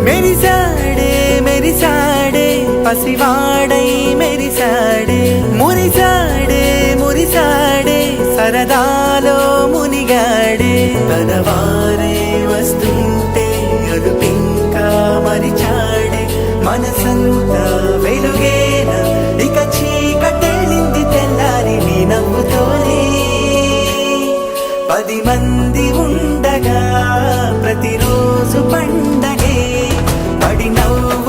మెరిసాడే మెరిసాడే పసివాడై మెరిసాడే మురిసాడే మురిసాడే సరదాలో మునిగాడే తన వారే వస్తుంటే అదుపింకా మరిచాడే మనసంతా వెలుగేన ఇక చీకటెళ్ళింది తెల్లారి నీ నవ్వుతోనే 10 మంది ఉండగా ప్రతిరోజు పండగే పడి నవ్వు